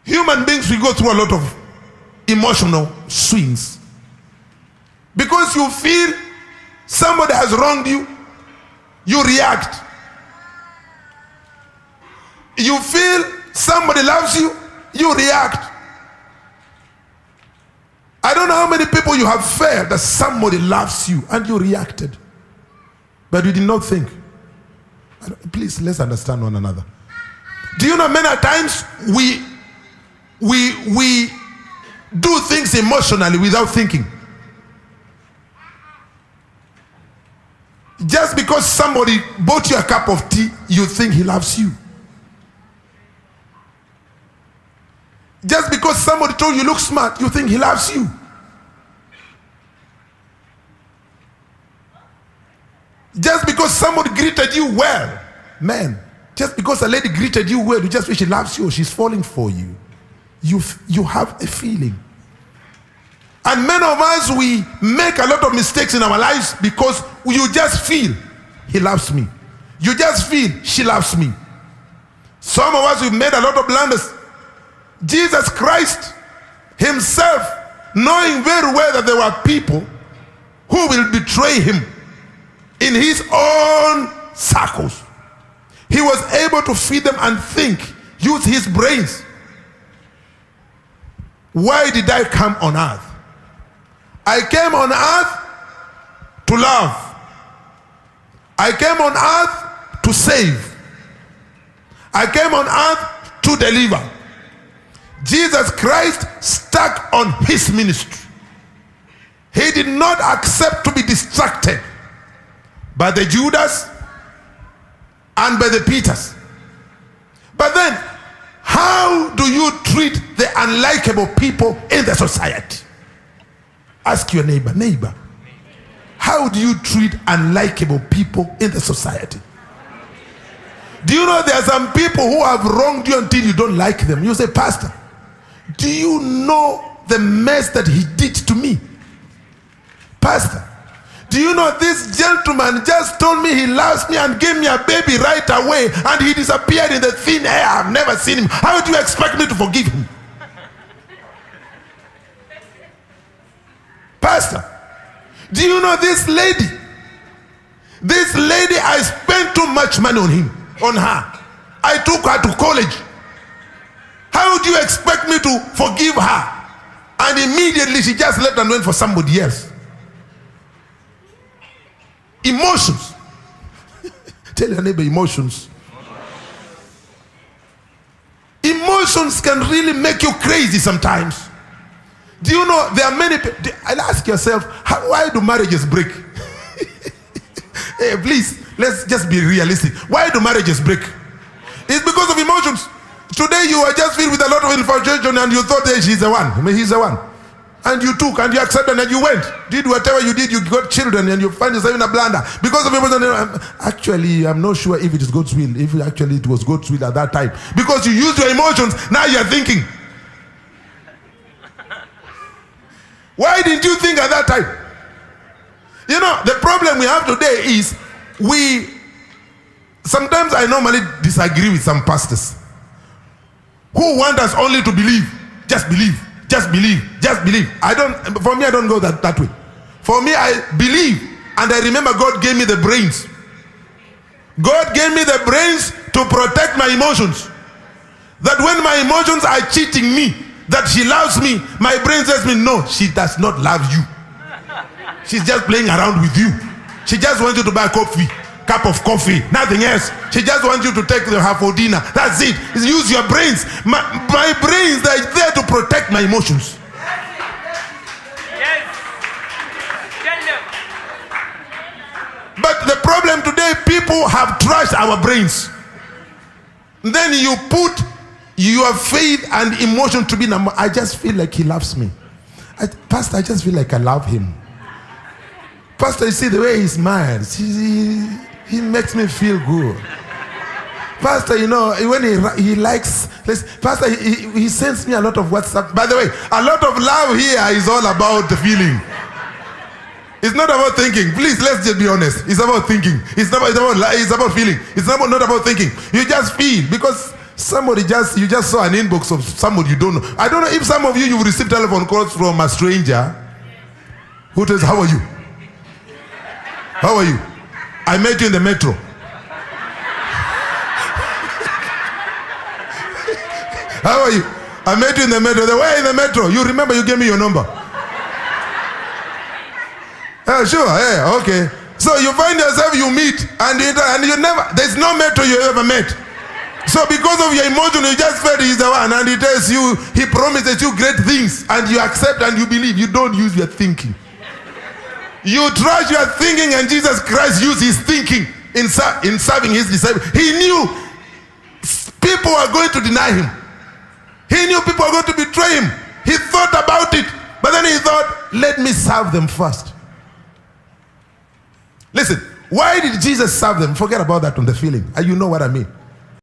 Human beings, we go through a lot of emotional swings. Because you feel somebody has wronged you, you react. You feel somebody loves you, you react. I don't know how many people you have felt that somebody loves you and you reacted. But you did not think. Please, let's understand one another. Do you know many times we do things emotionally without thinking? Just because somebody bought you a cup of tea, you think he loves you. Just because somebody told you look smart, you think he loves you. Just because somebody greeted you well, man, just because a lady greeted you well, you just wish she loves you or she's falling for you. You have a feeling. And many of us, we make a lot of mistakes in our lives because you just feel he loves me. You just feel she loves me. Some of us, we've made a lot of blunders. Jesus Christ himself, knowing very well that there were people who will betray him in his own circles, he was able to feed them and think, use his brains. Why did I come on earth? I came on earth to love. I came on earth to save. I came on earth to deliver. Jesus Christ stuck on his ministry. He did not accept to be distracted by the Judas and by the Peters. But then, how do you treat the unlikable people in the society? Ask your neighbor, how do you treat unlikable people in the society? Do you know there are some people who have wronged you until you don't like them? You say, Pastor, do you know the mess that he did to me? Pastor, do you know this gentleman just told me he loves me and gave me a baby right away and he disappeared in the thin air? I've never seen him. How do you expect me to forgive him? Pastor, do you know this lady? This lady, I spent too much money on her. I took her to college. How do you expect me to forgive her? And immediately she just left and went for somebody else. Emotions. Tell your neighbor, emotions. Emotions can really make you crazy sometimes. Do you know there are many people? I'll ask yourself, why do marriages break? Hey, please, let's just be realistic. Why do marriages break? It's because of emotions. Today you were just filled with a lot of infatuation and you thought, hey, she's the one. I mean, he's the one. And you took and you accepted and you went. Did whatever you did, you got children and you find yourself in a blunder. Because of emotions. Actually, I'm not sure if it is God's will. If actually it was God's will at that time. Because you used your emotions, now you're thinking. Why didn't you think at that time? You know, the problem we have today is sometimes I normally disagree with some pastors who want us only to believe. Just believe, just believe, just believe. For me, I don't go that way. For me, I believe, and I remember God gave me the brains. God gave me the brains to protect my emotions. That when my emotions are cheating me, that she loves me, my brain says me, no, she does not love you. She's just playing around with you. She just wants you to buy a cup of coffee, nothing else. She just wants you to take her for dinner. That's it. Use your brains. My brains are there to protect my emotions. Yes. But the problem today, people have trashed our brains. Then you put your faith and emotion to be number. I just feel like he loves me. Pastor, I just feel like I love him. Pastor, you see the way he smiles. He makes me feel good. Pastor, you know, when he likes, Pastor, he sends me a lot of WhatsApp. By the way, a lot of love here is all about the feeling. It's not about thinking. Please, let's just be honest. It's about thinking. It's about feeling. It's not about thinking. You just feel, because Somebody you just saw an inbox of somebody you don't know. I don't know if some of you've received telephone calls from a stranger who tells, how are you? How are you? I met you in the metro. How are you? I met you in the metro. Where in the metro? You remember you gave me your number. Sure, yeah, okay. So you find yourself, you meet, and you never, there's no metro you ever met. So because of your emotion, you just felt he's the one, and he tells you, he promises you great things, and you accept and you believe. You don't use your thinking. You trust your thinking, and Jesus Christ used his thinking in serving his disciples. He knew people were going to deny him. He knew people were going to betray him. He thought about it, but then he thought, let me serve them first. Listen, why did Jesus serve them? Forget about that on the feeling. You know what I mean.